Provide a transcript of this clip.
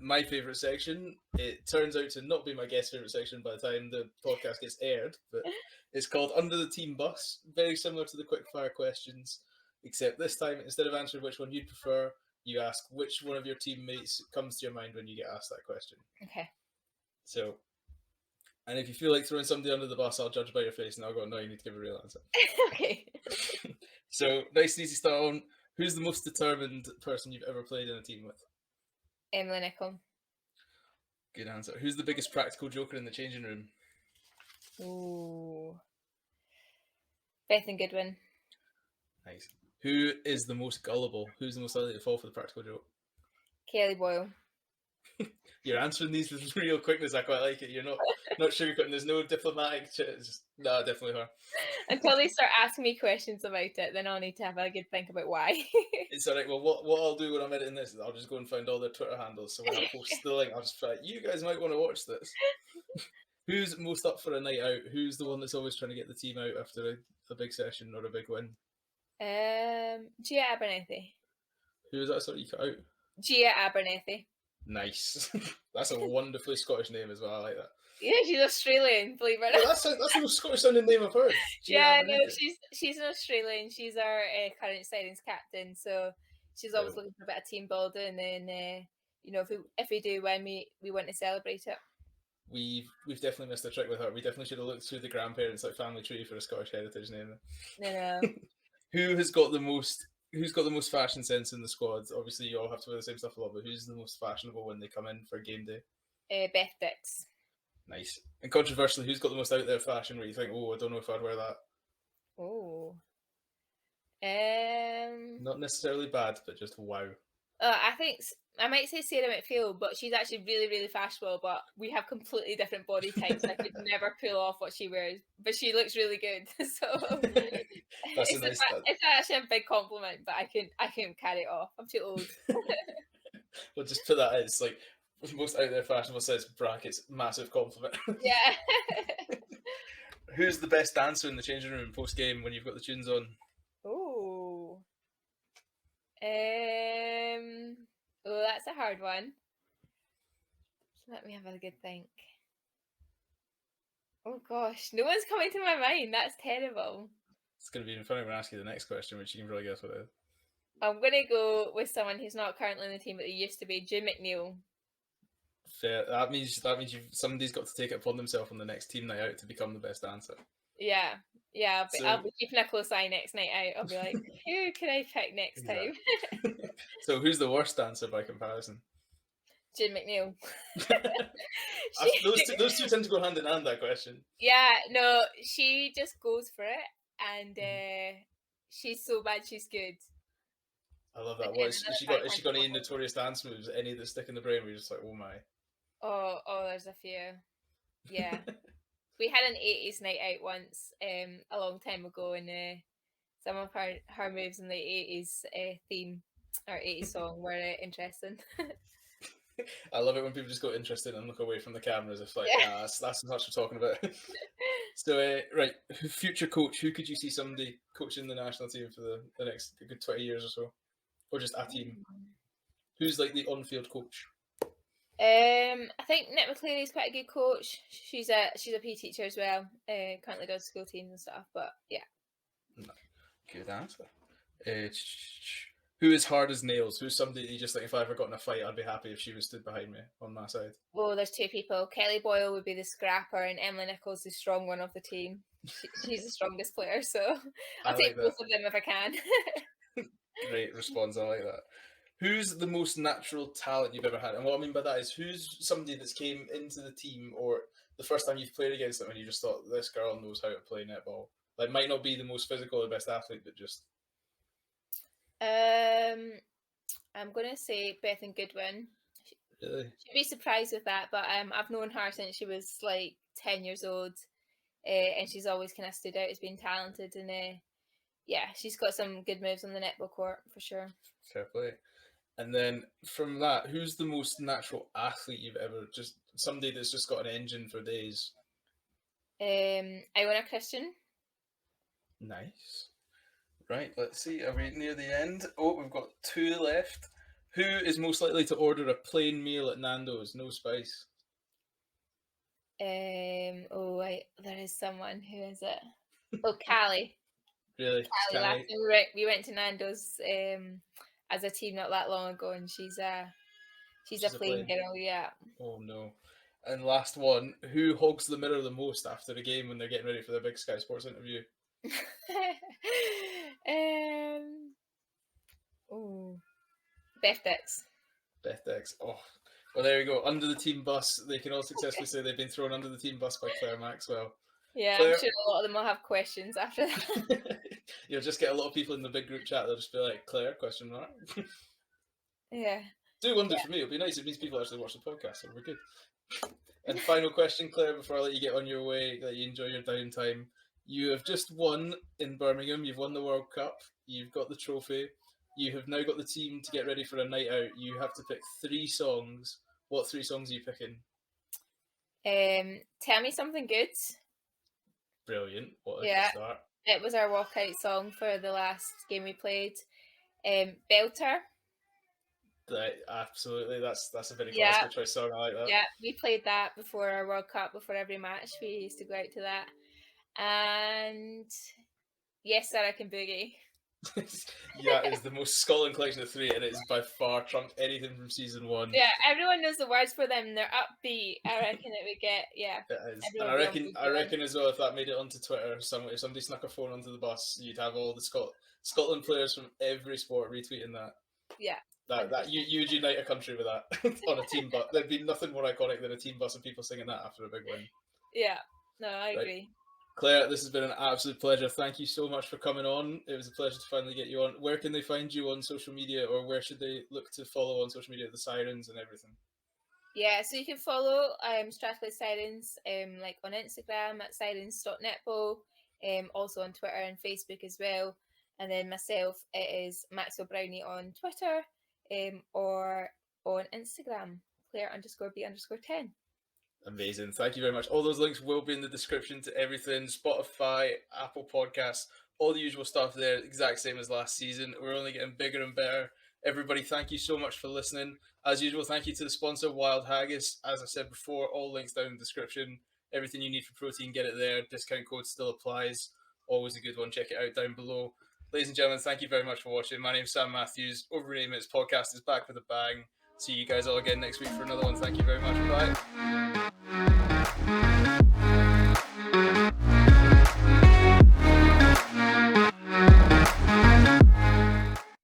my favourite section. It turns out to not be my guest's favourite section by the time the podcast gets aired, but it's called Under the Team Bus. Very similar to the quickfire questions, except this time, instead of answering which one you'd prefer, you ask which one of your teammates comes to your mind when you get asked that question. Okay. So, and if you feel like throwing somebody under the bus, I'll judge by your face and I'll go, no, you need to give a real answer. Okay. So, nice and easy start on. Who's the most determined person you've ever played in a team with? Emily Nicol. Good answer. Who's the biggest practical joker in the changing room? Ooh. Bethan Goodwin. Nice. Who is the most gullible? Who's the most likely to fall for the practical joke? Kelly Boyle. You're answering these with real quickness. I quite like it. You're not sugarcoating. There's no diplomatic shit. It's just, no, definitely her. Until they start asking me questions about it, then I'll need to have a good think about why. It's alright. Well, what I'll do when I'm editing this is I'll just go and find all their Twitter handles. So when I post the link, I'll just be like, you guys might want to watch this. Who's most up for a night out? Who's the one that's always trying to get the team out after a big session or a big win? Gia Abernethy. Who is that? Sorry, you cut out. Gia Abernethy. Nice. That's a wonderfully Scottish name as well. I like that. Yeah, she's Australian, believe it or not. Yeah, that's the most Scottish sounding name I've heard. Yeah, no, she's an Australian. She's our current Sidings captain, so she's always looking for a bit of team building. And if we do win, we want to celebrate it. We've definitely missed a trick with her. We definitely should have looked through the grandparents like family tree for a Scottish heritage name. No. Who's got the most fashion sense in the squad? Obviously, you all have to wear the same stuff a lot, but who's the most fashionable when they come in for game day? Beth Dix. Nice. And controversially, who's got the most out there fashion where you think, oh, I don't know if I'd wear that? Oh. Not necessarily bad, but just wow. I think I might say Sarah McPhail, but she's actually really, really fashionable. But we have completely different body types. I could never pull off what she wears, but she looks really good. So it's actually a big compliment. But I can carry it off. I'm too old. Well, just put that as like most out there fashionable says brackets massive compliment. Yeah. Who's the best dancer in the changing room post game when you've got the tunes on? Oh. That's a hard one. Let me have a good think. Oh gosh, no one's coming to my mind. That's terrible. It's going to be even funny when I ask you the next question, which you can probably guess what it is. I'm going to go with someone who's not currently in the team, but they used to be, Jim McNeil. Fair. That means somebody's got to take it upon themselves on the next team night out to become the best dancer. Yeah. I'll be keeping a close eye next night out. I'll be like, who can I pick next time? So who's the worst dancer by comparison? Jim McNeil. Those two tend to go hand in hand, that question. Yeah, no, she just goes for it, and she's so bad she's good. I love that. Has she got any notorious dance moves? Any that stick in the brain where you're just like, oh my. Oh, there's a few. Yeah. We had an 80s night out once, a long time ago, and some of her moves in the 80s theme or 80s song were interesting. I love it when people just go interested and look away from the cameras. It's like, that's as much we're talking about. So, right, future coach, who could you see somebody coaching the national team for the next good 20 years or so? Or just a team? Who's like the on-field coach? I think Nick McCleary is quite a good coach. She's a PE teacher as well. Currently does school teams and stuff, but yeah. Good answer. Who is hard as nails? Who's somebody that you just think, if I ever got in a fight, I'd be happy if she was stood behind me on my side? Well, there's two people. Kelly Boyle would be the scrapper, and Emily Nichols the strong one of the team. She's the strongest player, so I'll take both of them if I can. Great response. I like that. Who's the most natural talent you've ever had? And what I mean by that is, who's somebody that's came into the team or the first time you've played against them and you just thought, this girl knows how to play netball? Like, might not be the most physical or the best athlete, but just... I'm going to say Bethan Goodwin. Really? She'd be surprised with that, but I've known her since she was like 10 years old, and she's always kind of stood out as being talented, and she's got some good moves on the netball court for sure. Fair play. And then from that, who's the most natural athlete you've ever, just somebody that's just got an engine for days? Iona Christian. Nice. Right, let's see. Are we near the end? Oh, we've got two left. Who is most likely to order a plain meal at Nando's, no spice? Oh wait, there is someone. Who is it? Oh, Callie. Really? Callie. Last time we went to Nando's as a team not that long ago, and she's a plain girl. Yeah. Oh no. And last one, who hogs the mirror the most after the game when they're getting ready for their big Sky Sports interview? Oh, Beth Dix. Beth Dix. Oh, well, there we go. Under the team bus. They can all successfully say they've been thrown under the team bus by Claire Maxwell. Yeah, Claire... I'm sure a lot of them will have questions after that. You'll just get a lot of people in the big group chat. They'll just be like, Claire, question mark. Yeah. Do wonder for me. It'll be nice. It means people actually watch the podcast, so we're good. And final question, Claire, before I let you get on your way, let you enjoy your downtime. You have just won in Birmingham. You've won the World Cup. You've got the trophy. You have now got the team to get ready for a night out. You have to pick 3 songs. What 3 songs are you picking? Tell Me Something Good. Brilliant. What a start. It was our walkout song for the last game we played. Belter. Absolutely, that's a very classical choice song. I like that. Yeah, we played that before our World Cup, before every match. We used to go out to that. And Yes, Sir, I Can Boogie. Yeah, it's the most Scotland collection of 3, and it's by far trumped anything from season 1. Yeah, everyone knows the words for them. They're upbeat. I reckon it would get It is. And I reckon as well, if that made it onto Twitter, if somebody snuck a phone onto the bus, you'd have all the Scotland players from every sport retweeting that. Yeah. That you would unite a country with that on a team bus. There'd be nothing more iconic than a team bus of people singing that after a big win. Yeah, no, I agree. Claire, this has been an absolute pleasure. Thank you so much for coming on. It was a pleasure to finally get you on. Where can they find you on social media, or where should they look to follow on social media, the Sirens and everything? Yeah, so you can follow Strathclyde Sirens like on Instagram at sirens.netball, also on Twitter and Facebook as well. And then myself, it is Maxwell Brownie on Twitter or on Instagram, Claire_B_10. Amazing. Thank you very much. All those links will be in the description to everything. Spotify, Apple Podcasts, all the usual stuff there, exact same as last season. We're only getting bigger and better. Everybody, thank you so much for listening. As usual, thank you to the sponsor, Wild Haggis. As I said before, all links down in the description. Everything you need for protein, get it there. Discount code still applies. Always a good one. Check it out down below. Ladies and gentlemen, thank you very much for watching. My name's Sam Matthews. Over 8 Minutes Podcast is back with a bang. See you guys all again next week for another one. Thank you very much. Bye.